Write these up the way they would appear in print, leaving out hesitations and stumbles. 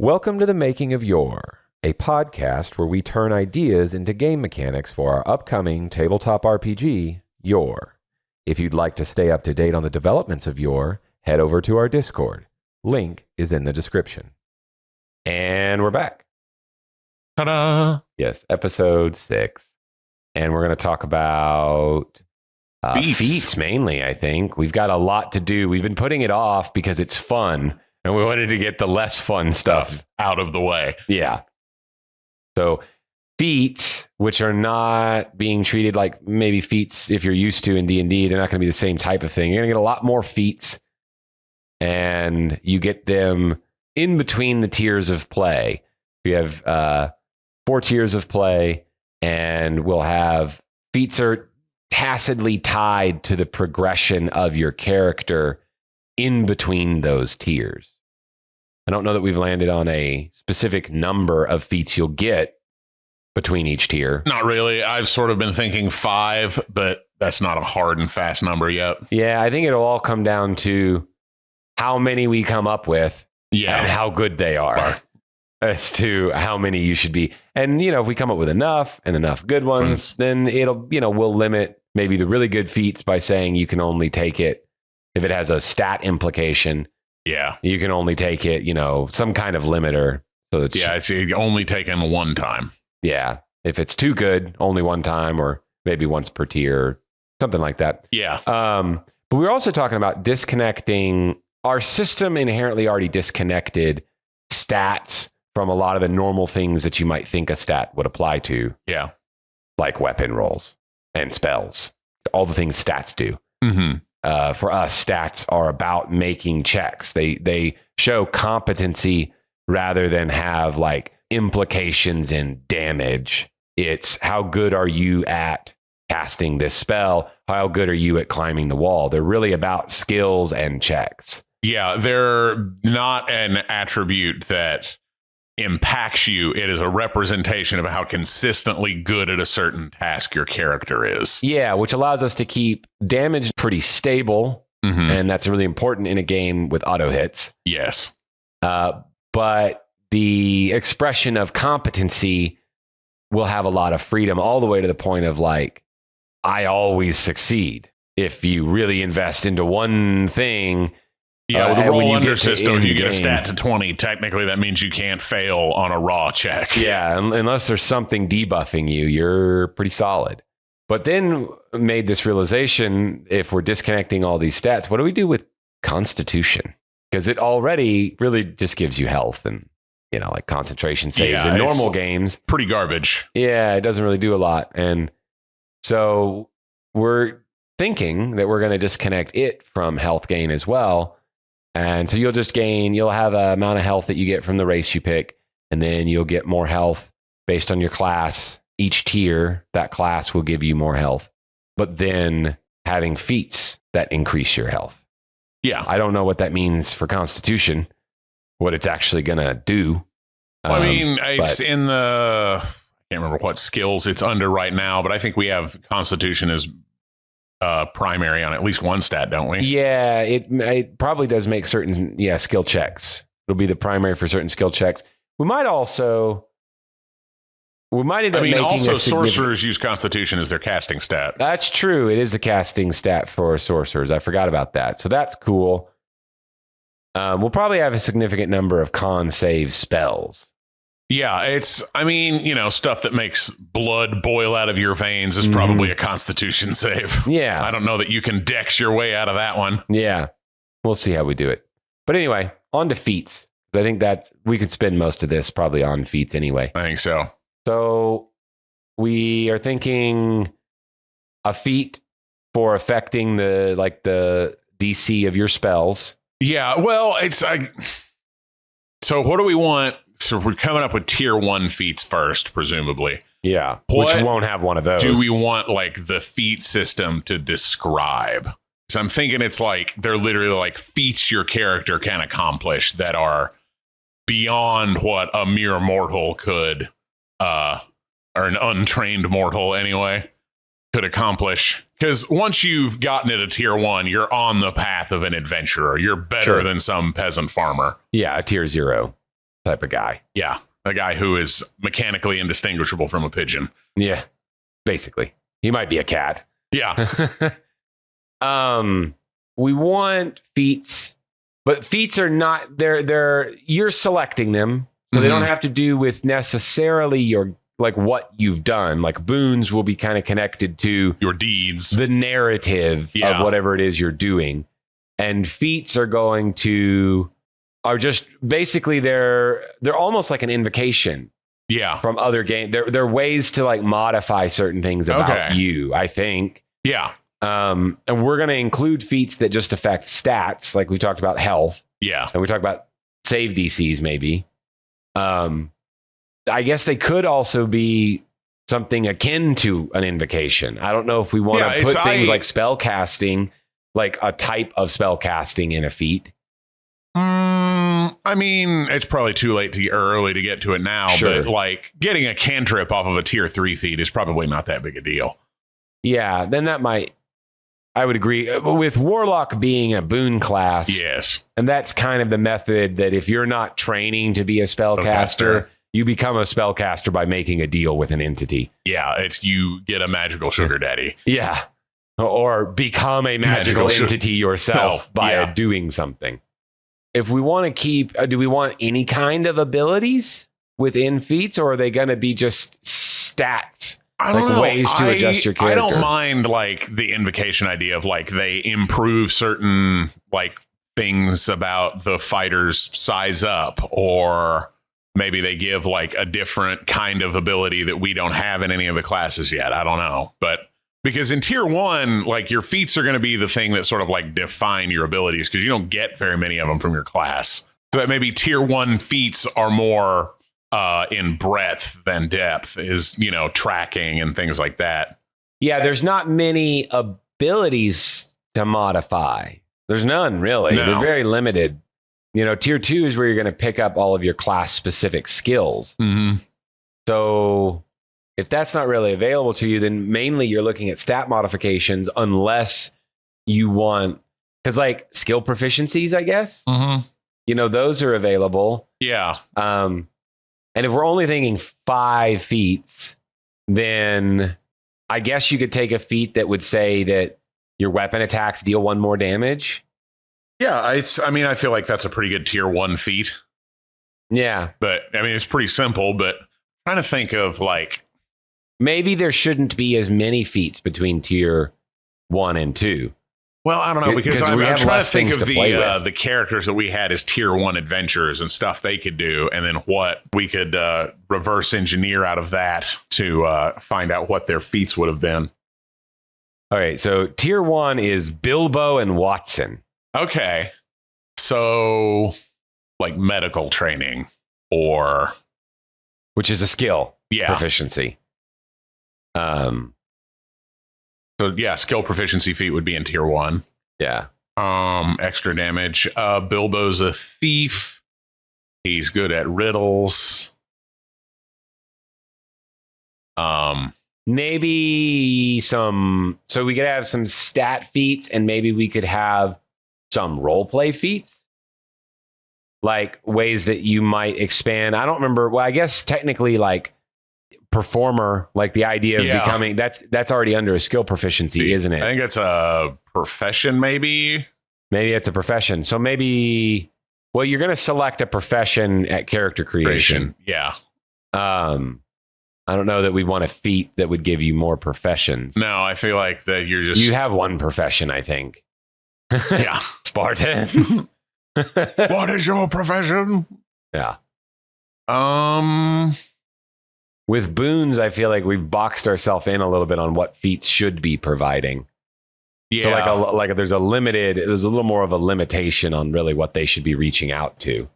Welcome to the Making of YOR, a podcast where we turn ideas into game mechanics for our upcoming tabletop RPG, YOR. If you'd like to stay up to date on the developments of YOR, head over to our Discord. Link is in the description. And we're back. Ta-da! Yes, episode 6. And we're going to talk about Feats mainly, I think. We've got a lot to do. We've been putting it off because it's fun. And we wanted to get the less fun stuff out of the way. Yeah. So feats, which are not being treated like maybe feats if you're used to in D&D, they're not going to be the same type of thing. You're going to get a lot more feats. And you get them in between the tiers of play. You have 4 tiers of play, and we'll have feats are tacitly tied to the progression of your character in between those tiers. I don't know that we've landed on a specific number of feats you'll get between each tier. Not really. I've sort of been thinking 5, but that's not a hard and fast number yet. Yeah, I think it'll all come down to how many we come up with and how good they are as to how many you should be. And, you know, if we come up with enough and enough good ones, then it'll, you know, we'll limit maybe the really good feats by saying you can only take it if it has a stat implication. Yeah. You can only take it, you know, some kind of limiter. So it's, it's only taken one time. Yeah. If it's too good, only one time or maybe once per tier, something like that. Yeah. But we were also talking about disconnecting our system inherently already disconnected stats from a lot of the normal things that you might think a stat would apply to. Yeah. Like weapon rolls and spells, all the things stats do. Mm-hmm. For us, stats are about making checks. They show competency rather than have like implications in damage. It's how good are you at casting this spell? How good are you at climbing the wall? They're really about skills and checks. Yeah, they're not an attribute that impacts you. It is a representation of how consistently good at a certain task your character is. Yeah, which allows us to keep damage pretty stable. Mm-hmm. And that's really important in a game with auto hits. Yes. But the expression of competency will have a lot of freedom all the way to the point of like, I always succeed. If you really invest into one thing. Yeah, with the roll under system, if you get a stat to 20, technically that means you can't fail on a raw check. Yeah, unless there's something debuffing you, you're pretty solid. But then made this realization, if we're disconnecting all these stats, what do we do with Constitution? Because it already really just gives you health and, you know, like concentration saves in normal games. Pretty garbage. Yeah, it doesn't really do a lot. And so we're thinking that we're going to disconnect it from health gain as well. And so you'll have an amount of health that you get from the race you pick, and then you'll get more health based on your class. Each tier, that class will give you more health. But then having feats that increase your health. Yeah. I don't know what that means for Constitution, what it's actually going to do. Well, I mean, it's in the, I can't remember what skills it's under right now, but I think we have Constitution as primary on at least one stat, don't we? Yeah, it probably does make certain skill checks. It'll be the primary for certain skill checks. We might end up making also sorcerers use Constitution as their casting stat. That's true. It is a casting stat for sorcerers. I forgot about that. So that's cool. We'll probably have a significant number of con save spells. Yeah, it's, I mean, you know, stuff that makes blood boil out of your veins is probably a Constitution save. Yeah. I don't know that you can dex your way out of that one. Yeah. We'll see how we do it. But anyway, on to feats. I think we could spend most of this probably on feats anyway. I think so. So we are thinking a feat for affecting the DC of your spells. Yeah, well, so what do we want? So we're coming up with tier 1 feats first, presumably. Yeah, which won't have one of those. Do we want like the feat system to describe? So I'm thinking it's like they're literally like feats your character can accomplish that are beyond what a mere mortal could, or an untrained mortal anyway, could accomplish. Because once you've gotten it to tier 1, you're on the path of an adventurer. You're better than some peasant farmer. Yeah, a tier 0. type of guy. Yeah. A guy who is mechanically indistinguishable from a pigeon. Yeah, basically. He might be a cat. Yeah. We want feats, but feats are not, you're selecting them. So they don't have to do with necessarily your, like what you've done. Like boons will be kind of connected to your deeds, the narrative of whatever it is you're doing. And feats are just basically they're almost like an invocation. Yeah. From other games. They're ways to like modify certain things about you, I think. Yeah. And we're going to include feats that just affect stats. Like we talked about health. Yeah. And we talked about save DCs maybe. I guess they could also be something akin to an invocation. I don't know if we want to put things like spell casting, like a type of spell casting in a feat. I mean, it's probably too early to get to it now, but like getting a cantrip off of a tier 3 feat is probably not that big a deal. Yeah, then I would agree with Warlock being a boon class. Yes. And that's kind of the method that if you're not training to be a spellcaster, you become a spellcaster by making a deal with an entity. Yeah, it's you get a magical sugar daddy. Yeah. Or become a magical entity yourself by doing something. If we want to keep, do we want any kind of abilities within feats, or are they going to be just stats? I don't know. Ways to adjust your character. I don't mind like the invocation idea of like they improve certain like things about the fighter's size up, or maybe they give like a different kind of ability that we don't have in any of the classes yet. I don't know. But because in tier 1, like your feats are going to be the thing that sort of like define your abilities, because you don't get very many of them from your class. So that maybe tier 1 feats are more in breadth than depth, is, tracking and things like that. Yeah, there's not many abilities to modify. There's none, really. No. They're very limited. Tier 2 is where you're going to pick up all of your class specific skills. Mm-hmm. So if that's not really available to you, then mainly you're looking at stat modifications, unless you want, because like skill proficiencies, I guess, those are available. Yeah. And if we're only thinking 5 feats, then I guess you could take a feat that would say that your weapon attacks deal 1 more damage. Yeah, I feel like that's a pretty good tier 1 feat. Yeah. But it's pretty simple, but I'm trying to think of like, maybe there shouldn't be as many feats between tier 1 and 2. Well, I don't know, because I'm trying to think of the characters that we had as tier 1 adventurers and stuff they could do, and then what we could reverse engineer out of that to find out what their feats would have been. All right, so tier 1 is Bilbo and Watson. Okay, so like medical training, or which is a skill proficiency. So yeah, skill proficiency feat would be in tier 1. Yeah. Extra damage. Bilbo's a thief. He's good at riddles. Maybe so we could have some stat feats, and maybe we could have some role play feats, like ways that you might expand. I don't remember. Well, I guess technically like performer, like the idea of becoming, that's already under a skill proficiency, isn't it? I think it's a profession. Maybe it's a profession. So maybe, well, you're going to select a profession at character creation. Yeah. I don't know that we want a feat that would give you more professions. No, I feel like that you have one profession, I think. Yeah. Spartans. What is your profession? Yeah. With boons, I feel like we've boxed ourselves in a little bit on what feats should be providing. Yeah. So there's a little more of a limitation on really what they should be reaching out to.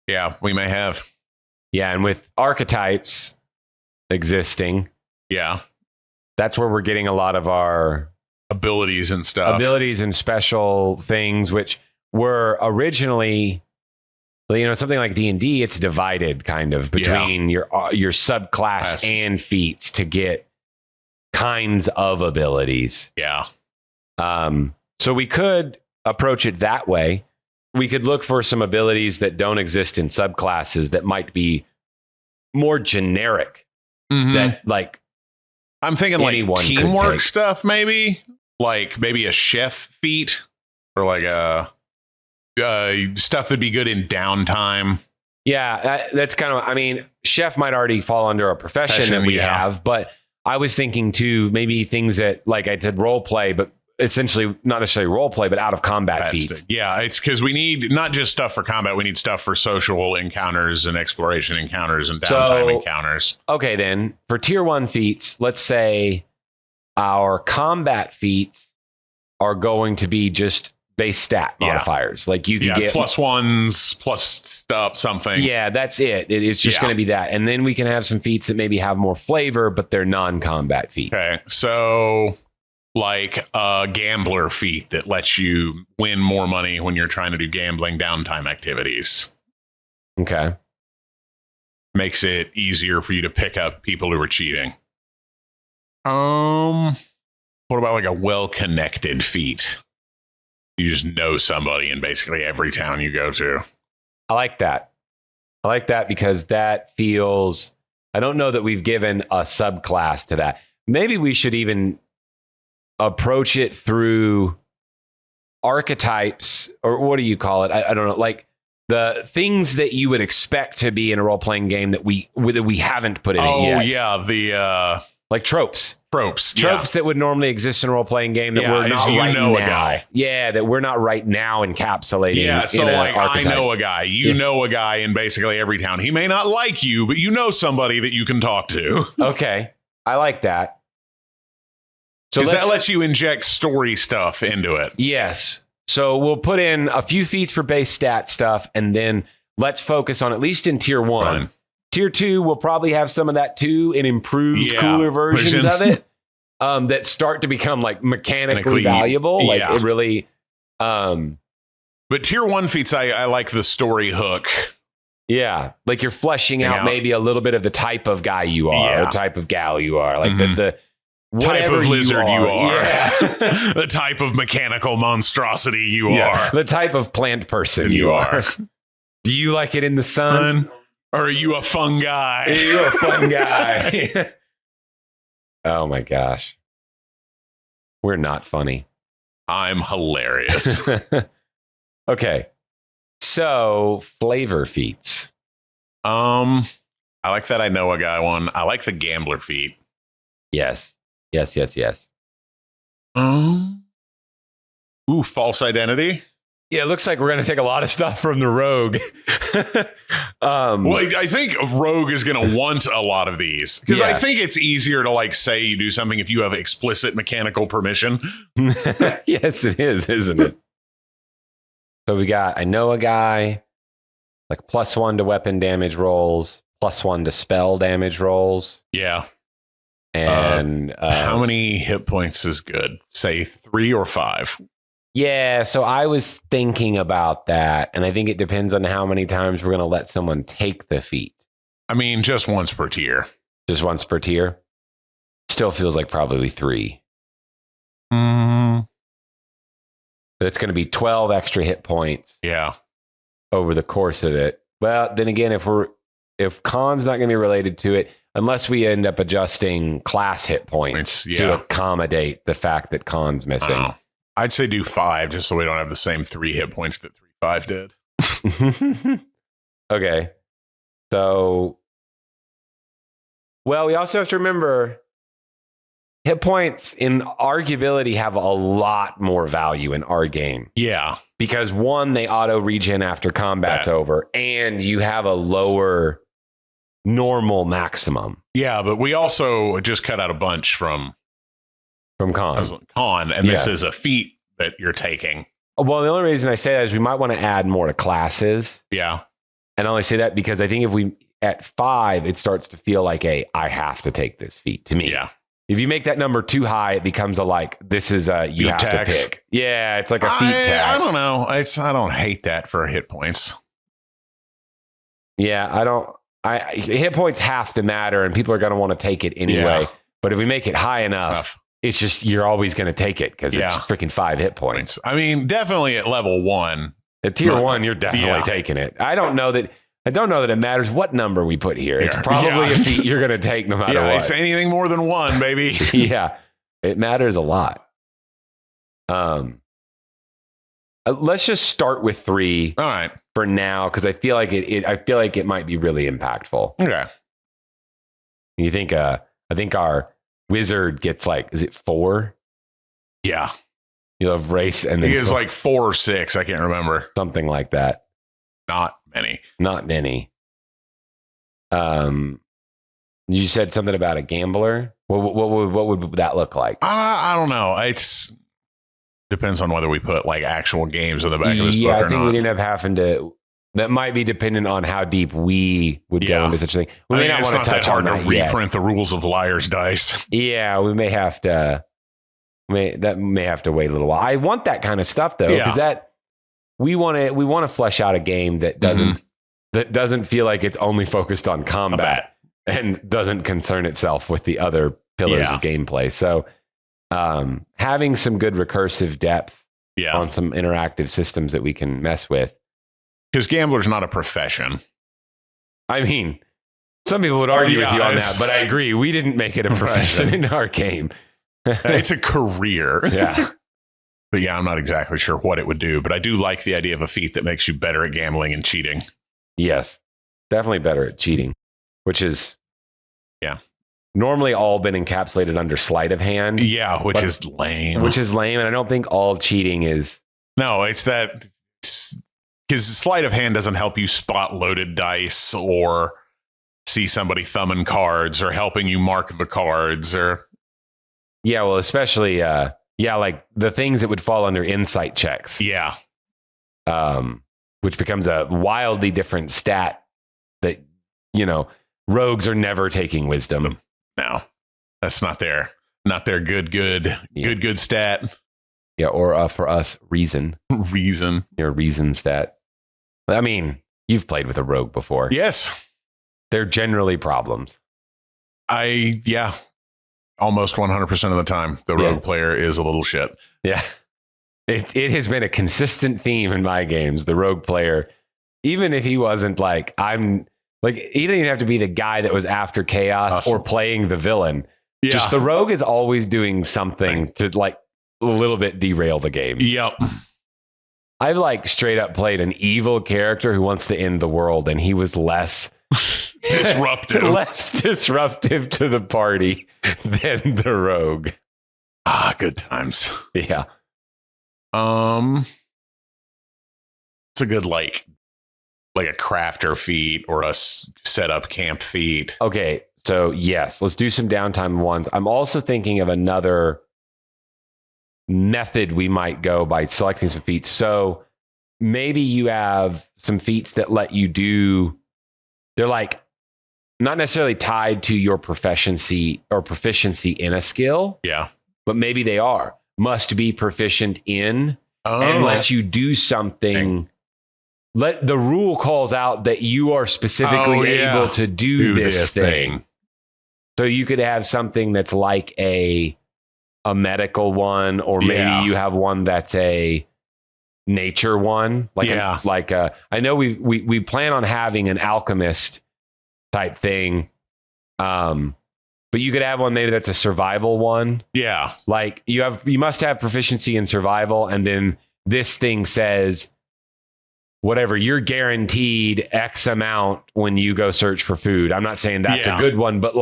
Yeah, we may have. Yeah, and with archetypes existing, that's where we're getting a lot of our abilities and stuff. Abilities and special things, which were originally, something like D&D, it's divided kind of between your subclass and feats to get kinds of abilities. Yeah. So we could approach it that way. we could look for some abilities that don't exist in subclasses that might be more generic. That like I'm thinking like anyone could teamwork take. stuff, maybe like maybe a chef feat or like a stuff that'd be good in downtime. Yeah, that's kind of, I mean, chef might already fall under a profession that we have, but I was thinking too, maybe things that, like I said, role play, but essentially not necessarily role play, but out of combat feats. Yeah, it's because we need not just stuff for combat, we need stuff for social encounters and exploration encounters and downtime encounters. Okay, then for tier 1 feats, let's say our combat feats are going to be just base stat modifiers. Like you can get +1s, plus stuff, something. Yeah, that's it. It's just going to be that. And then we can have some feats that maybe have more flavor, but they're non-combat feats. Okay, so like a gambler feat that lets you win more money when you're trying to do gambling downtime activities. Okay. Makes it easier for you to pick up people who are cheating. What about like a well-connected feat? You just know somebody in basically every town you go to. I like that. I like that because that feels, I don't know that we've given a subclass to that. Maybe we should even approach it through archetypes, or what do you call it? I don't know. Like the things that you would expect to be in a role-playing game that we haven't put in it yet. Oh, yeah. The like tropes. Tropes that would normally exist in a role-playing game that we're not right now. A guy. Yeah, that we're not right now encapsulating. Yeah, so like archetype. I know a guy. You know a guy in basically every town. He may not like you, but you know somebody that you can talk to. Okay, I like that. So that lets you inject story stuff into it. Yes. So we'll put in a few feats for base stat stuff, and then let's focus on, at least in tier 1. Fine. Tier 2 will probably have some of that too, in improved, cooler versions of it that start to become like mechanically valuable. Like it really. But tier 1 feats, I like the story hook. Yeah, like you're fleshing out maybe a little bit of the type of guy you are, or type of gal you are, like the type of lizard you are. Yeah. The type of mechanical monstrosity you are. The type of plant person you are. Do you like it in the sun? Or are you a fun guy? Are you a fun guy? Oh my gosh. We're not funny. I'm hilarious. Okay. So flavor feats. I like that I know a guy one. I like the gambler feat. Yes. False identity. Yeah, it looks like we're going to take a lot of stuff from the rogue. Well, I think rogue is going to want a lot of these because I think it's easier to like say you do something if you have explicit mechanical permission. Yes, it is, isn't it? So we got, I know a guy, like +1 to weapon damage rolls, +1 to spell damage rolls. Yeah. And how many hit points is good? Say 3 or 5. Yeah, so I was thinking about that, and I think it depends on how many times we're going to let someone take the feat. I mean, just once per tier. Just once per tier? Still feels like probably 3. Mm. But it's going to be 12 extra hit points. Yeah. Over the course of it. Well, then again, if con's not going to be related to it, unless we end up adjusting class hit points to accommodate the fact that con's missing. I'd say do 5 just so we don't have the same 3 hit points that 3-5 did. Okay. So, well, we also have to remember hit points in arguability have a lot more value in our game. Yeah. Because 1, they auto regen after combat's over, and you have a lower normal maximum. Yeah, but we also just cut out a bunch from con, and this is a feat that you're taking. Well, the only reason I say that is we might want to add more to classes. Yeah. And I only say that because I think if we, at 5, it starts to feel like I have to take this feat to me. Yeah. If you make that number too high, it becomes this is a, you have to pick. Yeah, it's like a feat tax. I don't know. I don't hate that for hit points. Yeah, hit points have to matter, and people are going to want to take it anyway. Yeah. But if we make it high enough. It's just, you're always going to take it because it's freaking 5 hit points. I mean, definitely at level 1, At tier 1, you're definitely taking it. I don't know that it matters what number we put here. It's probably a feat you're going to take no matter what. It's anything more than 1, baby. Yeah, it matters a lot. Let's just start with 3. All right. For now, because I feel like it might be really impactful. Okay. You think? I think our wizard gets is it 4? Yeah. You'll have race, and then he is 4 or 6. I can't remember. Something like that. Not many. Not many. You said something about a gambler. What would that look like? I don't know. It's depends on whether we put actual games in the back of this book or not. I think we'd end up having to. That might be dependent on how deep we would go into such a thing. We may not want to touch on that yet. Reprint the rules of Liar's Dice. Yeah, we may have to. That may have to wait a little while. I want that kind of stuff though, because we want to flesh out a game that doesn't feel like it's only focused on combat and doesn't concern itself with the other pillars of gameplay. So, having some good recursive depth on some interactive systems that we can mess with. Because gambler's not a profession. I mean, some people would argue with you on that, but I agree. We didn't make it a profession in our game. It's a career. Yeah. But I'm not exactly sure what it would do. But I do like the idea of a feat that makes you better at gambling and cheating. Yes. Definitely better at cheating, which is normally all been encapsulated under sleight of hand. Yeah, which is lame. And I don't think all cheating is. No, it's that. Because sleight of hand doesn't help you spot loaded dice or see somebody thumbing cards or helping you mark the cards or. Yeah, well, especially, like the things that would fall under insight checks. Yeah. Which becomes a wildly different stat that, rogues are never taking wisdom. No, that's not their good stat. Yeah, or for us, reason. Your reason stat. I mean, you've played with a rogue before. Yes. They're generally problems. Almost 100% of the time, the rogue player is a little shit. Yeah. It has been a consistent theme in my games. The rogue player, even if he wasn't he didn't even have to be the guy that was after chaos or playing the villain. Yeah. Just the rogue is always doing something to a little bit derail the game. Yep. I've straight up played an evil character who wants to end the world, and he was less disruptive to the party than the rogue. Good times. Yeah. It's a good like a crafter feat or a setup camp feat. Okay, so yes, let's do some downtime ones. I'm also thinking of another method we might go by selecting some feats. So maybe you have some feats that let you do. They're not necessarily tied to your proficiency in a skill. Yeah. But maybe they are. Must be proficient in and let you do something. Let the rule calls out that you are specifically able to do this thing. So you could have something that's like a medical one, or maybe you have one that's a nature one. I know we plan on having an alchemist type thing. But you could have one maybe that's a survival one. Yeah. You must have proficiency in survival, and then this thing says whatever, you're guaranteed X amount when you go search for food. I'm not saying that's a good one, but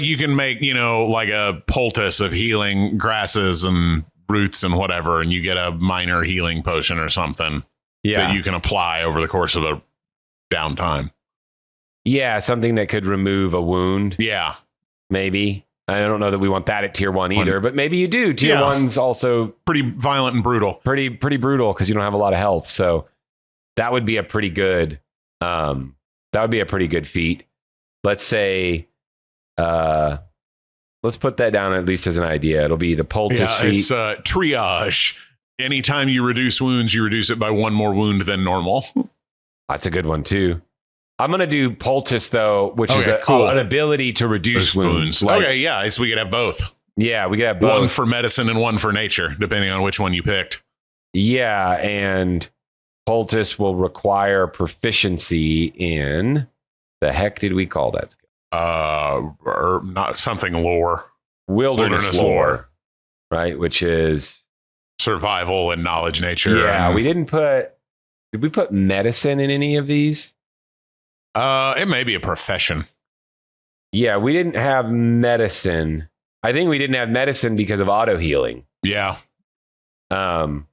you can make, a poultice of healing grasses and roots and whatever, and you get a minor healing potion or something that you can apply over the course of a downtime. Yeah, something that could remove a wound. Yeah. Maybe. I don't know that we want that at tier 1 either, but maybe you do. Tier 1's also pretty violent and brutal. Pretty brutal because you don't have a lot of health. So that would be a pretty good feat. Let's say let's put that down at least as an idea. It'll be the Poultice feat. It's Triage. Anytime you reduce wounds, you reduce it by 1 more wound than normal. That's a good one too. I'm going to do Poultice, though, which is an ability to reduce wounds. So we could have both. Yeah, we could have both. One for medicine and one for nature, depending on which one you picked. Yeah, and Poultice will require proficiency in, the heck did we call that skill? Or not something lore. Wilderness lore, right? Which is survival and knowledge nature. Yeah, and, did we put medicine in any of these? It may be a profession. Yeah, we didn't have medicine. I think we didn't have medicine because of auto healing. Yeah. And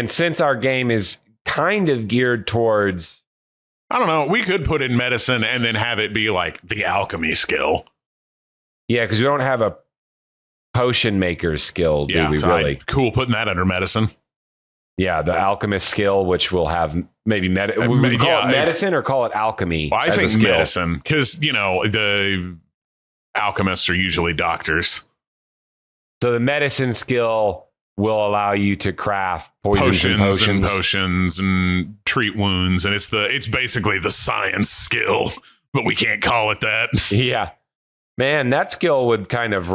since our game is kind of geared towards, I don't know, we could put in medicine and then have it be like the alchemy skill. Yeah, because we don't have a potion maker's skill, do we really? Cool putting that under medicine. Yeah, the alchemist skill, which will have maybe we call it medicine or call it alchemy. Well, I think medicine, because the alchemists are usually doctors. So the medicine skill will allow you to craft potions and treat wounds, and it's basically the science skill, but we can't call it that. Yeah, man, that skill would kind of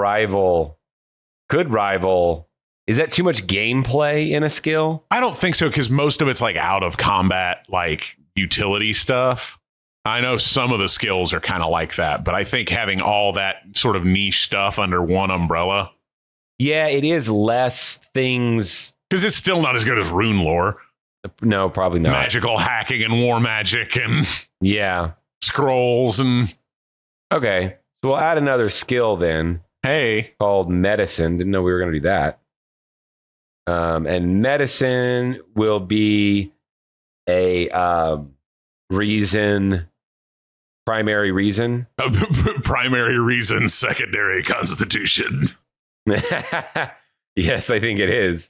could rival. Is that too much gameplay in a skill? I don't think so, because most of it's like out of combat, like utility stuff. I know some of the skills are kind of like that, but I think having all that sort of niche stuff under one umbrella. Yeah, it is less things. Because it's still not as good as rune lore. No, probably not. Magical hacking and war magic and scrolls and. Okay, so we'll add another skill then. Hey, called medicine. Didn't know we were going to do that. And medicine will be a primary reason. Primary reason, secondary constitution. Yes, I think it is.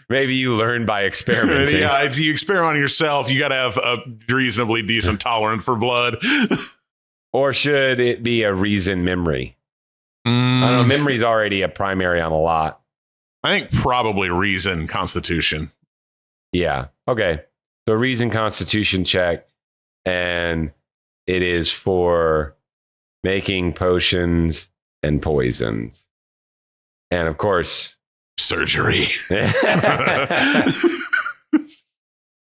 Maybe you learn by experimenting. Yeah, you experiment on yourself. You got to have a reasonably decent tolerance for blood. Or should it be a reason memory? I don't know. Memory's already a primary on a lot. I think probably reason constitution. Yeah. Okay. So reason constitution check. And it is for making potions and poisons. And of course, surgery. So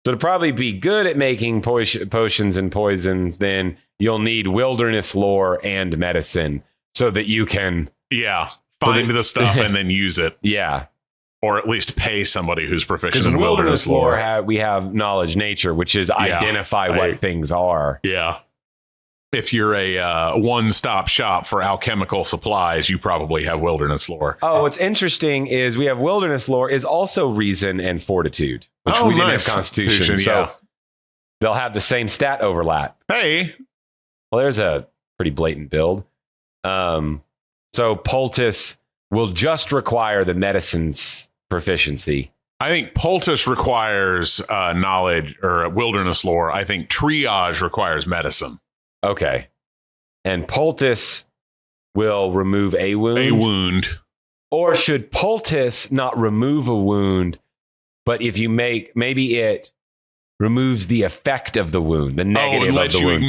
to probably be good at making potions and poisons, then you'll need wilderness lore and medicine so that you can find the stuff and then use it. Yeah. Or at least pay somebody who's proficient in wilderness lore. We have knowledge nature, which is identify what things are. Yeah. If you're a one-stop shop for alchemical supplies, you probably have wilderness lore. Oh, what's interesting is we have wilderness lore is also reason and fortitude, which we didn't have constitution. So they'll have the same stat overlap. Hey. Well, there's a pretty blatant build. So Poultice will just require the medicine's proficiency. I think Poultice requires knowledge or wilderness lore. I think Triage requires medicine. Okay. And Poultice will remove a wound. A wound. Or should Poultice not remove a wound, but if you maybe it removes the effect of the wound, the negative of the wound.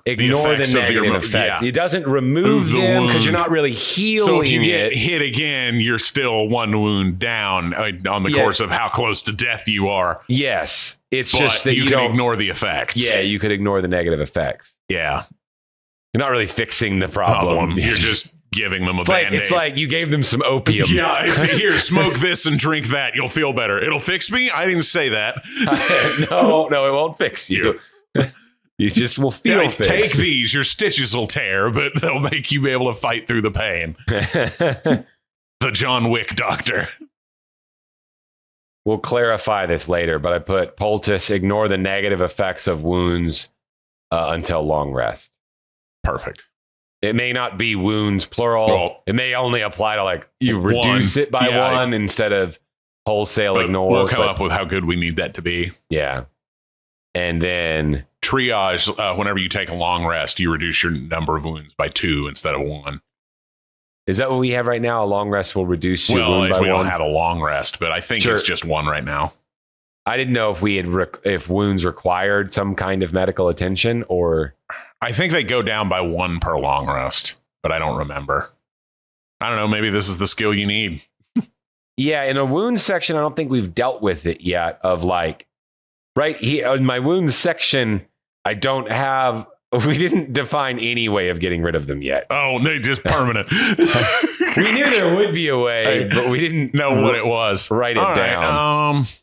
Ignore the negative effects. Yeah. It doesn't remove them because you're not really healing. So if you get hit again, you're still one wound down on the course of how close to death you are. Yes. It's just that you can ignore the effects. Yeah, you could ignore the negative effects. Yeah. You're not really fixing the problem. You're just giving them a Band-Aid. It's like you gave them some opium. Yeah, here, smoke this and drink that. You'll feel better. It'll fix me? I didn't say that. No, it won't fix you. You just will feel things. Take these. Your stitches will tear, but they'll make you be able to fight through the pain. The John Wick doctor. We'll clarify this later, but I put Poultice, ignore the negative effects of wounds until long rest. Perfect. It may not be wounds, plural. Well, it may only apply to you reduce it by one instead of wholesale ignore. We'll come up with how good we need that to be. Yeah. And then Triage, whenever you take a long rest, you reduce your number of wounds by 2 instead of 1. Is that what we have right now? A long rest will reduce your wound by 1? We don't have a long rest, but I think it's just 1 right now. I didn't know if we had if wounds required some kind of medical attention or... I think they go down by 1 per long rest, but I don't remember. I don't know. Maybe this is the skill you need. Yeah, in a wound section, I don't think we've dealt with it yet. Of like, right here in my wounds section, I don't have. We didn't define any way of getting rid of them yet. Oh, they just permanent. We knew there would be a way, but we didn't know what it was. Write it All down. Right,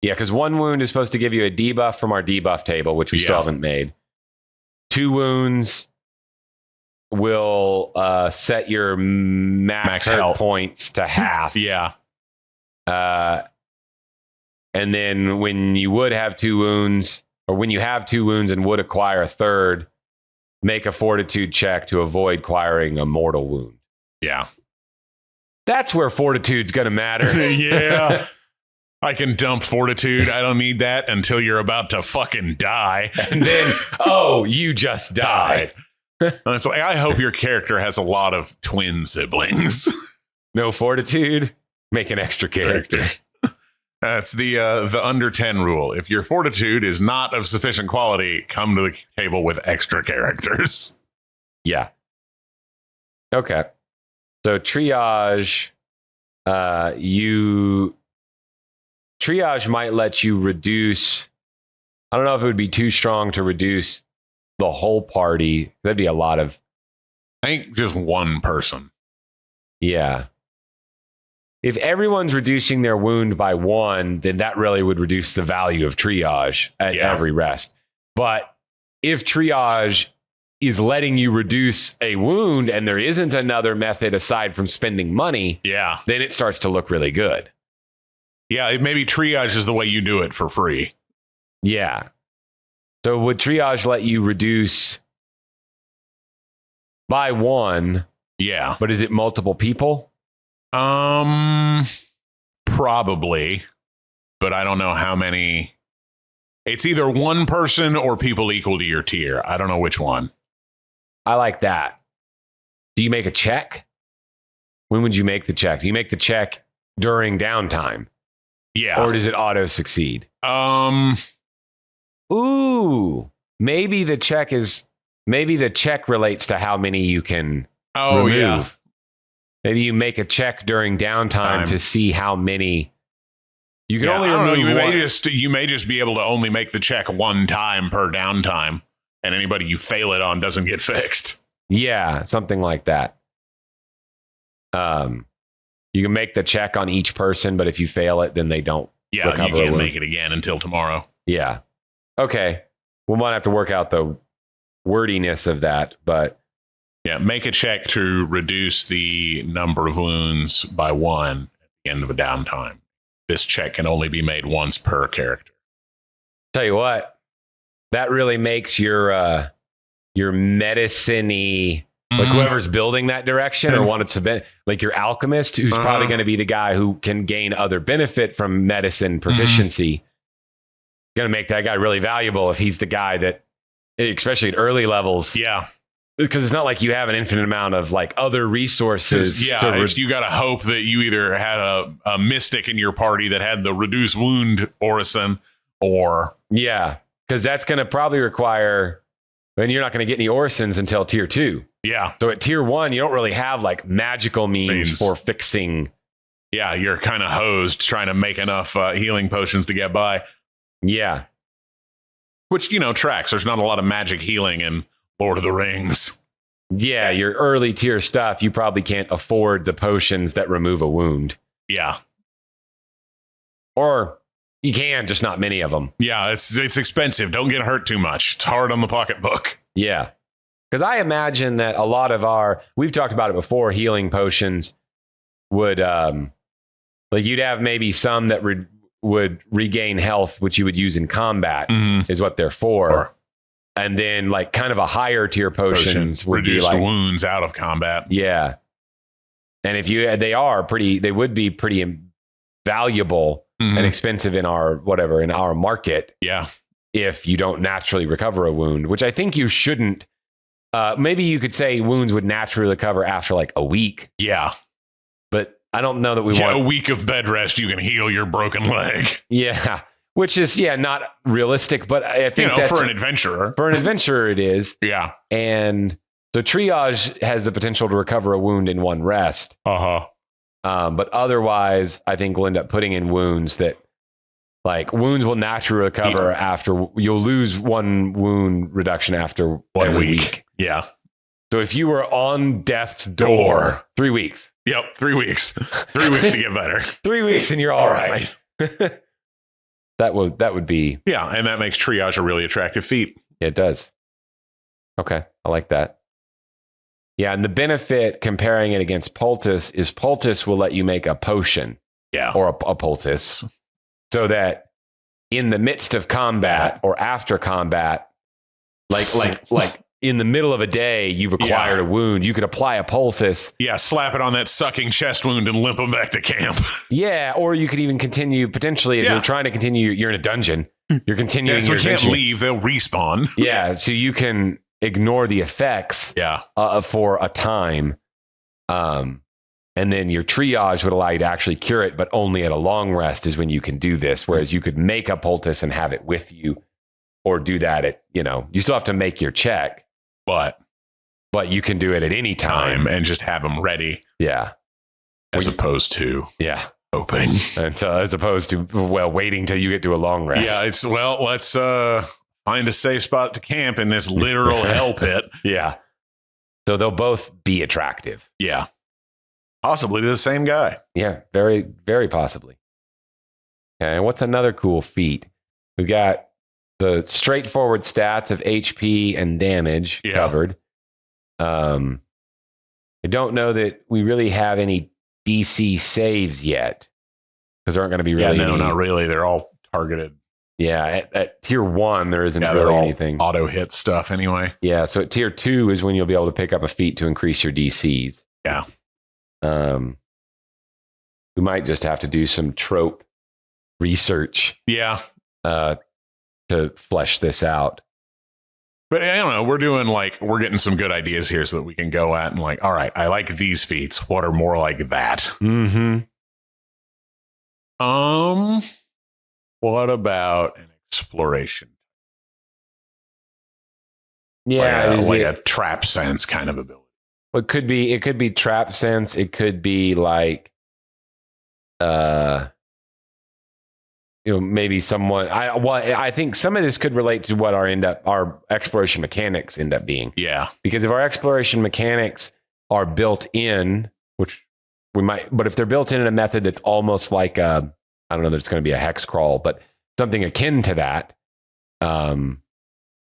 yeah, because 1 wound is supposed to give you a debuff from our debuff table, which we still haven't made. 2 wounds will set your max hurt health points to half. Yeah. And then when you would have 2 wounds, or when you have 2 wounds and would acquire a third, make a fortitude check to avoid acquiring a mortal wound. Yeah. That's where fortitude's going to matter. Yeah. I can dump fortitude. I don't need that until you're about to fucking die. And then, oh, you just died. It's like, I hope your character has a lot of twin siblings. No fortitude, make an extra character. That's the under 10 rule. If your fortitude is not of sufficient quality, come to the table with extra characters. Yeah. Okay. So triage, triage might let you reduce. I don't know if it would be too strong to reduce the whole party. That'd be a lot of. I think just one person. Yeah. If everyone's reducing their wound by 1, then that really would reduce the value of triage at every rest. But if triage is letting you reduce a wound and there isn't another method aside from spending money, then it starts to look really good. Yeah, maybe triage is the way you do it for free. Yeah. So would triage let you reduce by 1? Yeah. But is it multiple people? Probably, but I don't know how many. It's either one person or people equal to your tier. I don't know which one. I like that. Do you make a check? When would you make the check? Do you make the check during downtime? Yeah. Or does it auto succeed? Ooh, maybe the check relates to how many you can remove. Yeah. Maybe you make a check during downtime to see how many you can only remove. You may just be able to only make the check 1 time per downtime, and anybody you fail it on doesn't get fixed. Yeah, something like that. You can make the check on each person, but if you fail it, then they don't. Yeah, you can't make it again until tomorrow. Yeah. Okay. We might have to work out the wordiness of that, but. Yeah, make a check to reduce the number of wounds by 1 at the end of a downtime. This check can only be made once per character. Tell you what, that really makes your medicine-y, like whoever's building that direction or wanted to be, like your alchemist, who's probably going to be the guy who can gain other benefit from medicine proficiency. Going to make that guy really valuable if he's the guy that, especially at early levels. Yeah. Because it's not like you have an infinite amount of like other resources. Yeah, you got to hope that you either had a mystic in your party that had the reduced wound orison, or because that's going to probably require. And you're not going to get any orisons until tier 2. Yeah. So at tier 1, you don't really have like magical means for fixing. Yeah, you're kind of hosed trying to make enough healing potions to get by. Yeah. Which tracks. There's not a lot of magic healing in Lord of the Rings. Yeah, your early tier stuff, you probably can't afford the potions that remove a wound. Yeah. Or you can, just not many of them. Yeah, it's expensive. Don't get hurt too much. It's hard on the pocketbook. Yeah. Because I imagine that a lot of we've talked about it before, healing potions would, like you'd have maybe some that would regain health, which you would use in combat, is what they're for. And then like kind of a higher tier potions would reduce be like wounds out of combat. Yeah. And if they would be pretty valuable and expensive in our market. Yeah. If you don't naturally recover a wound, which I think you shouldn't. Maybe you could say wounds would naturally recover after like a week. Yeah. But I don't know that we want a week of bed rest. You can heal your broken leg. Yeah. Which is, not realistic, but I think that's for an adventurer. For an adventurer, it is. Yeah. And so triage has the potential to recover a wound in 1 rest. Uh-huh. But otherwise, I think we'll end up putting in wounds that, like, wounds will naturally recover after. You'll lose 1 wound reduction after 1 week. Yeah. So if you were on death's door, 3 weeks. Yep, 3 weeks. 3 weeks to get better. 3 weeks and you're all right. That would be. Yeah, and that makes Triage a really attractive feat. It does. Okay, I like that. Yeah, and the benefit comparing it against Poultice is Poultice will let you make a potion. Yeah. Or a Poultice. So that in the midst of combat or after combat, like in the middle of a day, you've acquired a wound, you could apply a Poultice. Yeah, slap it on that sucking chest wound and limp them back to camp. Yeah, or you could even continue, potentially, if you're trying to continue, you're in a dungeon. You're continuing your we can't adventure. leave, they'll respawn. Yeah, so you can ignore the effects for a time. And then your triage would allow you to actually cure it, but only at a long rest is when you can do this. Whereas you could make a Poultice and have it with you, or do that at, you still have to make your check, but you can do it at any time and just have them ready. Yeah. As opposed to hoping. And as opposed to, waiting till you get to a long rest. Yeah, it's, let's find a safe spot to camp in this literal hell pit. Yeah. So they'll both be attractive. Yeah. Possibly the same guy. Yeah, very, very possibly. Okay, what's another cool feat? We've got the straightforward stats of HP and damage covered. I don't know that we really have any DC saves yet, because there aren't going to be really any. Not really. They're all targeted. Yeah, at tier 1, there isn't really anything. Auto hit stuff anyway. Yeah, so at tier 2 is when you'll be able to pick up a feat to increase your DCs. Yeah. We might just have to do some trope research. Yeah. To flesh this out. But I don't know. We're getting some good ideas here so that we can go at and all right, I like these feats. What are more like that? Mm-hmm. What about an exploration? Yeah, like a trap sense kind of ability. It could be trap sense. It could be like, maybe someone. I think some of this could relate to what our exploration mechanics end up being. Yeah, because if our exploration mechanics are built in, which we might, but if they're built in a method that's almost like I don't know that it's going to be a hex crawl, but something akin to that,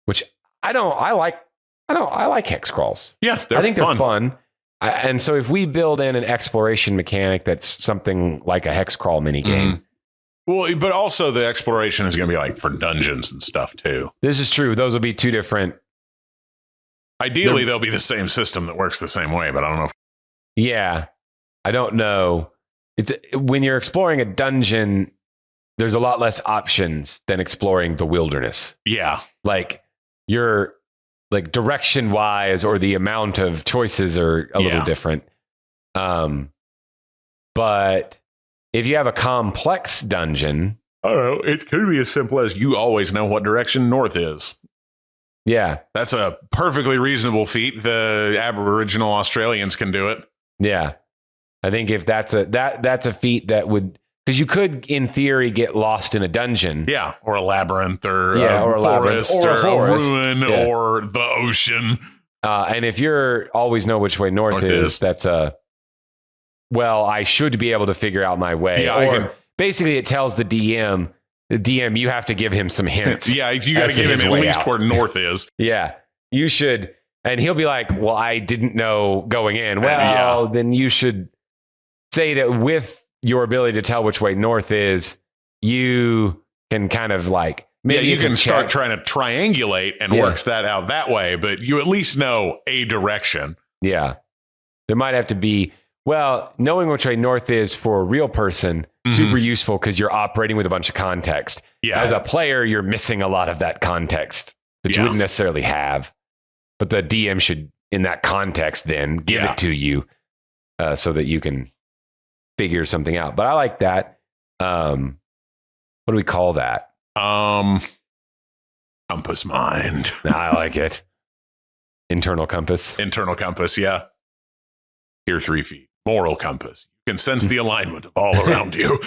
which I like hex crawls. Yeah, I think they're fun. And so if we build in an exploration mechanic that's something like a hex crawl minigame. Well, but also the exploration is going to be for dungeons and stuff too. This is true. Those will be two different. Ideally, they'll be the same system that works the same way, but I don't know. Yeah, I don't know. It's when you're exploring a dungeon, there's a lot less options than exploring the wilderness. Yeah. You're direction wise, or the amount of choices are a little different. But if you have a complex dungeon, I don't know, it could be as simple as you always know what direction north is. Yeah. That's a perfectly reasonable feat. The Aboriginal Australians can do it. Yeah. I think if that's a feat that would, because you could, in theory, get lost in a dungeon. Yeah. Or a labyrinth, or a forest, or a ruin, or the ocean. And if you're always know which way north is, that's I should be able to figure out my way. Yeah, basically it tells the DM, you have to give him some hints. Yeah, you got to give him at least where north is. Yeah, you should. And he'll be like, well, I didn't know going in. Well, then you should say that with your ability to tell which way north is, you can kind of maybe you can start trying to triangulate and works that out that way, but you at least know a direction. Yeah. There might have to be, knowing which way north is for a real person, super useful because you're operating with a bunch of context. Yeah. As a player, you're missing a lot of that context that you wouldn't necessarily have. But the DM should, in that context, then give it to you so that you can figure something out. But I like that. What do we call that? Compass mind. I like it. Internal compass. Internal compass, yeah. Tier 3 feet. Moral compass. You can sense the alignment of all around you.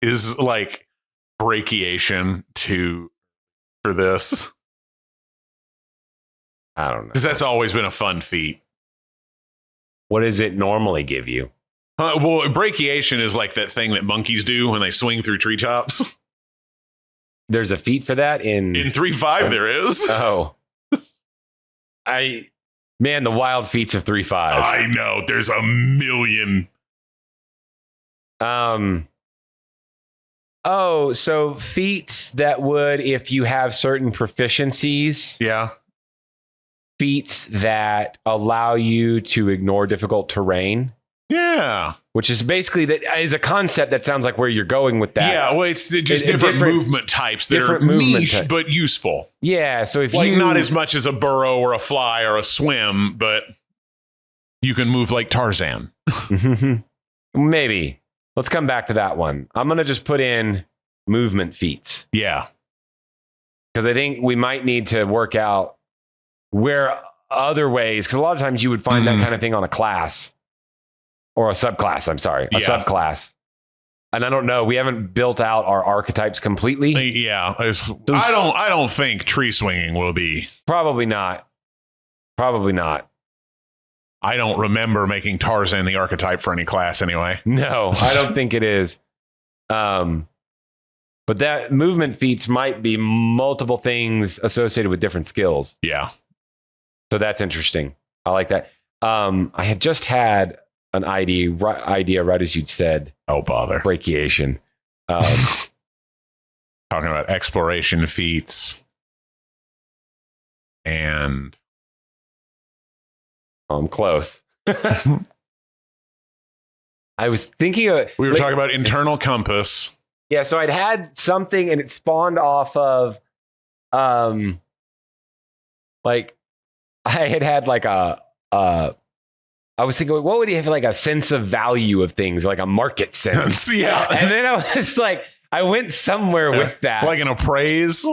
Is like brachiation for this? I don't know. Because that's always been a fun feat. What does it normally give you? Well, brachiation is like that thing that monkeys do when they swing through treetops. There's a feat for that in 3.5 there is. Oh. Man, the wild feats of 3.5. I know. There's a million. Oh, so feats that would, if you have certain proficiencies. Yeah. Feats that allow you to ignore difficult terrain. Yeah. Which is basically, that is a concept that sounds like where you're going with that. Yeah, well, it's just different movement types that are niche but useful. Yeah, so if like not as much as a burrow or a fly or a swim, but you can move like Tarzan. Maybe. Let's come back to that one. I'm going to just put in movement feats. Yeah. Because I think we might need to work out where other ways, because a lot of times you would find that kind of thing on a class. Or a subclass, I'm sorry. A subclass. And I don't know. We haven't built out our archetypes completely. Yeah. I don't think tree swinging will be. Probably not. Probably not. I don't remember making Tarzan the archetype for any class anyway. No, I don't think it is. But that movement feats might be multiple things associated with different skills. Yeah. So that's interesting. I like that. I had just had an idea right as you'd said. Oh, bother. Brachiation. Talking about exploration feats. And I'm close. I was thinking of... We were talking about internal compass. Yeah, so I'd had something and it spawned off of... like, I had like I was thinking, what would you have, like a sense of value of things, like a market sense? Yeah. And then I was like, I went somewhere with that. Like an appraise?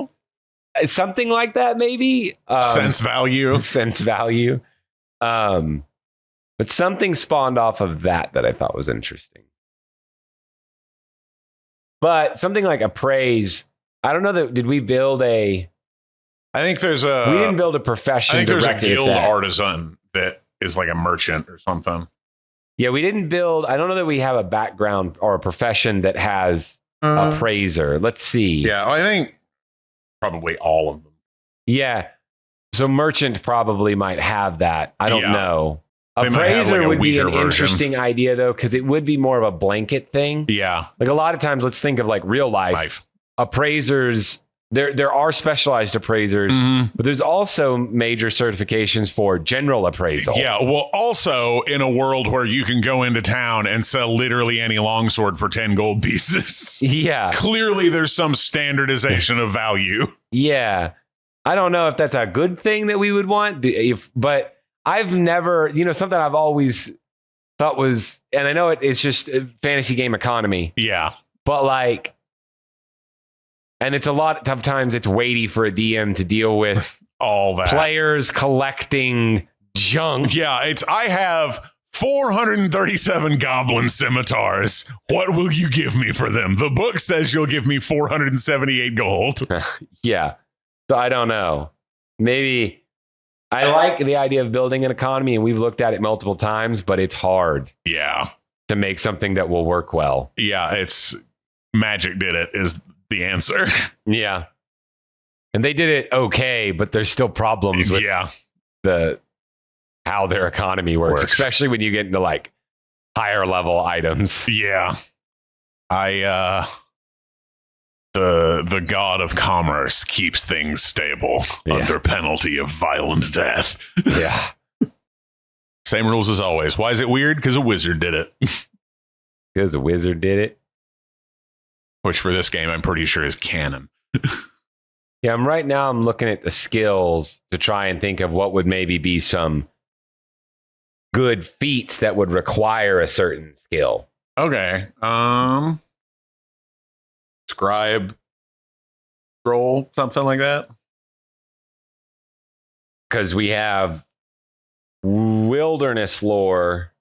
Something like that, maybe. Sense value. Sense value. But something spawned off of that I thought was interesting. But something like appraise, I don't know did we build a... I think we didn't build a profession. I think there's a guild that. artisan that is like a merchant or something. Yeah, we didn't build. I don't know that we have a background or a profession that has appraiser. Let's see. Yeah, I think probably all of them. Yeah. So merchant probably might have that. I don't know. Appraiser would be an interesting idea, though, because it would be more of a blanket thing. Yeah. Like a lot of times, let's think of like real life. Appraisers. There are specialized appraisers, but there's also major certifications for general appraisal. Yeah, well, also in a world where you can go into town and sell literally any longsword for 10 gold pieces. Yeah. Clearly there's some standardization of value. Yeah. I don't know if that's a good thing that we would want, but I've never, something I've always thought was, and I know it's just a fantasy game economy. Yeah. But like, and it's a lot of times it's weighty for a DM to deal with all that players collecting junk. Yeah, I have 437 goblin scimitars. What will you give me for them? The book says you'll give me 478 gold. Yeah. So I don't know. Maybe I like the idea of building an economy and we've looked at it multiple times, but it's hard. Yeah. To make something that will work well. Yeah, it's Magic did it is the answer. Yeah. And they did it okay, but there's still problems with how their economy works, especially when you get into like higher level items. Yeah. The god of commerce keeps things stable under penalty of violent death. Yeah. Same rules as always. Why is it weird? Because a wizard did it. Because a wizard did it. Which for this game, I'm pretty sure is canon. Yeah, I'm looking at the skills to try and think of what would maybe be some good feats that would require a certain skill. Okay. Scribe, scroll, something like that. Because we have wilderness lore.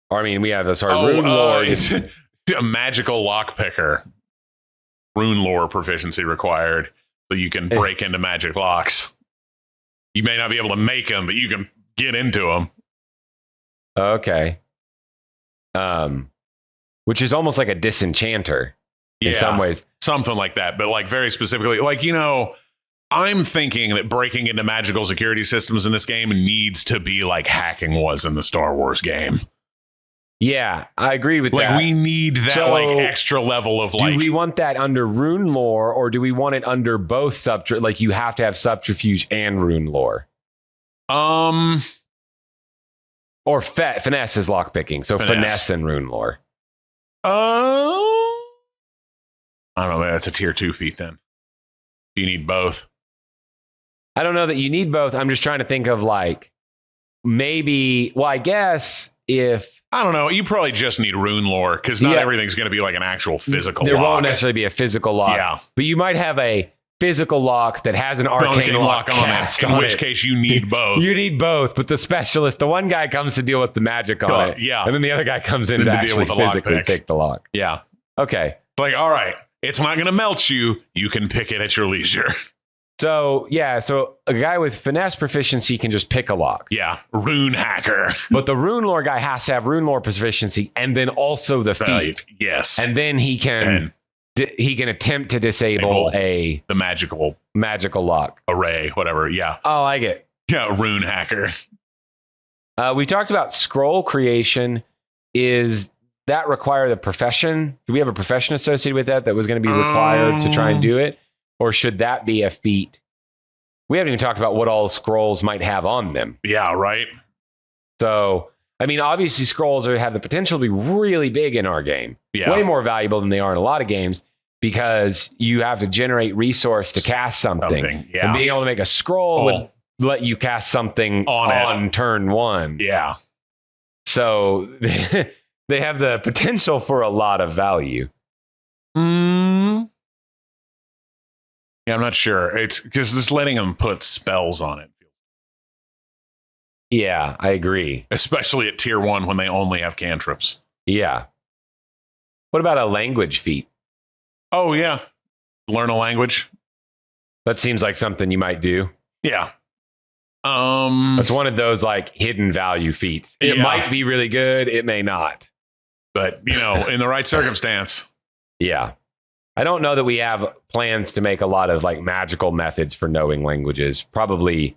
Or, I mean, we have rune lore. It's a magical lockpicker. Rune lore proficiency required, so you can break into magic locks. You may not be able to make them, but you can get into them. Okay. Which is almost like a disenchanter in some ways. Something like that, but like very specifically, like, you know, I'm thinking that breaking into magical security systems in this game needs to be like hacking was in the Star Wars game. Yeah, I agree with that. Like, we need that like extra level of like. Do we want that under rune lore, or do we want it under both like you have to have subterfuge and rune lore? Or finesse is lockpicking, so finesse and rune lore. I don't know. That's a tier 2 feat then. Do you need both? I don't know that you need both. I'm just trying to think of like maybe. Well, I guess if. I don't know. You probably just need rune lore because not everything's going to be like an actual physical there lock. There won't necessarily be a physical lock. Yeah. But you might have a physical lock that has an arcane lock on it, in which case you need both. You need both, but the specialist, the one guy comes to deal with the magic on it. Yeah. And then the other guy comes in to actually physically pick the lock. Yeah. Okay. It's like, all right, it's not going to melt you. You can pick it at your leisure. So, yeah, so a guy with finesse proficiency can just pick a lock. Yeah, rune hacker. But the rune lore guy has to have rune lore proficiency and then also the feat. Yes. And then he can attempt to disable the magical lock. Array, whatever, yeah. I like it. Yeah, rune hacker. We talked about scroll creation. Is that require the profession? Do we have a profession associated with that was going to be required to try and do it? Or should that be a feat? We haven't even talked about what all scrolls might have on them. Yeah, right. So, I mean, obviously scrolls have the potential to be really big in our game. Yeah. Way more valuable than they are in a lot of games because you have to generate resource to cast something. Yeah. And being able to make a scroll would let you cast something on turn one. Yeah. So they have the potential for a lot of value. Yeah, I'm not sure. It's because just letting them put spells on it. Yeah, I agree. Especially at tier 1 when they only have cantrips. Yeah. What about a language feat? Oh, yeah. Learn a language. That seems like something you might do. Yeah. It's one of those like hidden value feats. It might be really good. It may not. But, you know, in the right circumstance. Yeah. I don't know that we have plans to make a lot of like magical methods for knowing languages. Probably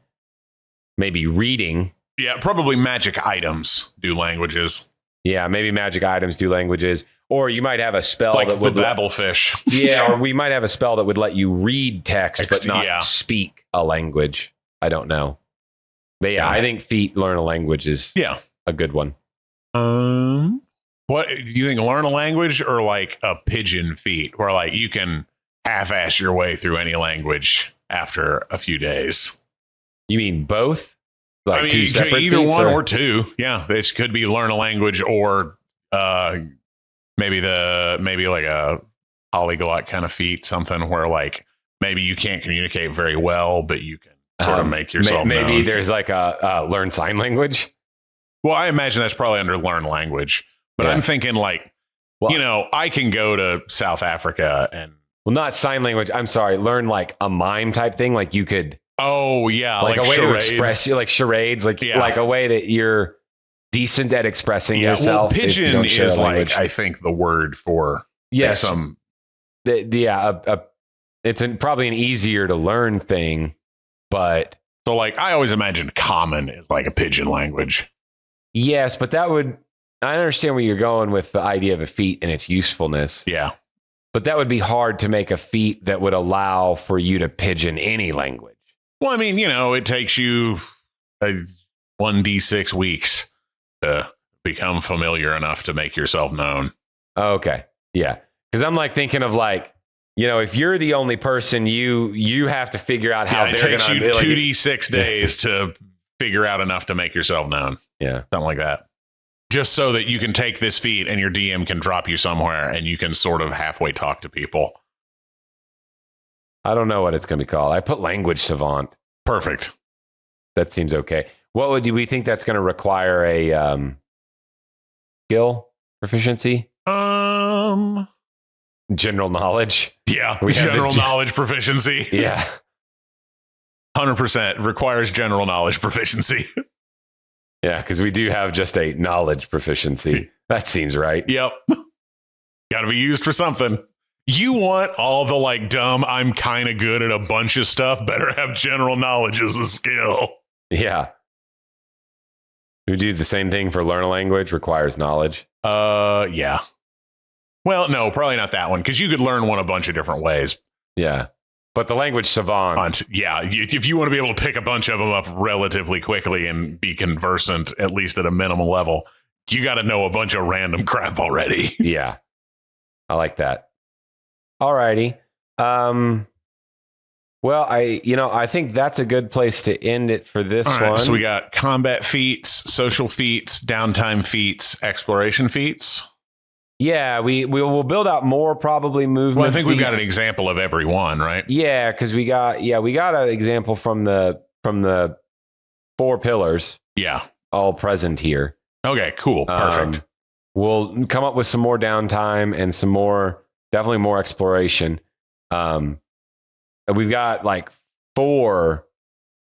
maybe reading. Yeah, probably magic items do languages. Yeah, maybe magic items do languages. Or you might have a spell like that would babblefish. Yeah, or we might have a spell that would let you read text but not speak a language. I don't know. But yeah, I think feat learn a language is a good one. What do you think? Learn a language or like a pigeon feat, where like you can half-ass your way through any language after a few days? You mean both? Like, I mean, two separate either feats, one or two. Yeah, it could be learn a language or maybe like a polyglot kind of feat, something where like maybe you can't communicate very well, but you can sort of make yourself maybe known. There's like a learn sign language. Well, I imagine that's probably under learn language. But I'm thinking like, you know, I can go to South Africa and... Well, not sign language. I'm sorry. Learn like a mime type thing. Like you could... Oh, yeah. Like a way charades. to express you, like charades. Like a way that you're decent at expressing yourself. Well, pigeon is like, I think, the word for some... It's probably an easier to learn thing, but... So like, I always imagined common is like a pigeon language. Yes, but that would... I understand where you're going with the idea of a feat and its usefulness. Yeah. But that would be hard to make a feat that would allow for you to pigeon any language. Well, I mean, you know, it takes you 1d6 weeks to become familiar enough to make yourself known. Okay. Yeah. Because I'm like thinking of like, you know, if you're the only person, you have to figure out how it takes you 2d6 days to figure out enough to make yourself known. Yeah. Something like that. Just so that you can take this feat and your DM can drop you somewhere and you can sort of halfway talk to people. I don't know what it's going to be called. I put language savant. Perfect. That seems okay. What do we think that's going to require a skill proficiency? General knowledge. Yeah, We have general the- knowledge proficiency. Yeah. 100% requires general knowledge proficiency. Yeah, because we do have just a knowledge proficiency. That seems right. Yep. Got to be used for something. You want all the like dumb, I'm kind of good at a bunch of stuff, better have general knowledge as a skill. Yeah. We do the same thing for learn a language, requires knowledge. Yeah. Well, no, probably not that one, because you could learn one a bunch of different ways. Yeah. But the language savant. Yeah, if you want to be able to pick a bunch of them up relatively quickly and be conversant, at least at a minimum level, you got to know a bunch of random crap already. Yeah. I like that. Alrighty. Well, I think that's a good place to end it for this All right, one. so we got combat feats, social feats, downtime feats, exploration feats. Yeah, we will build out more probably movement. Well, I think we've got feats. an example of every one, right? Yeah, because we got an example from the 4 pillars Yeah. all present here. Okay, cool. Perfect. We'll come up with some more downtime and some more, definitely more exploration. And we've got like 4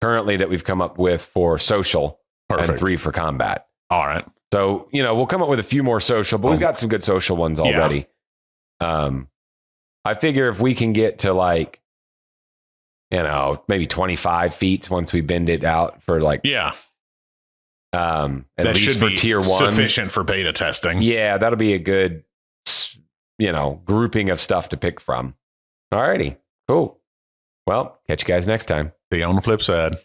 currently that we've come up with for social Perfect. and 3 for combat. All right. So, we'll come up with a few more social, but we've got some good social ones already. I figure if we can get to like, maybe 25 feats once we bend it out for like, Yeah. at That least should for be tier 1. sufficient for beta testing. Yeah, that'll be a good, grouping of stuff to pick from. Alrighty, cool. Well, catch you guys next time. See you on the flip side.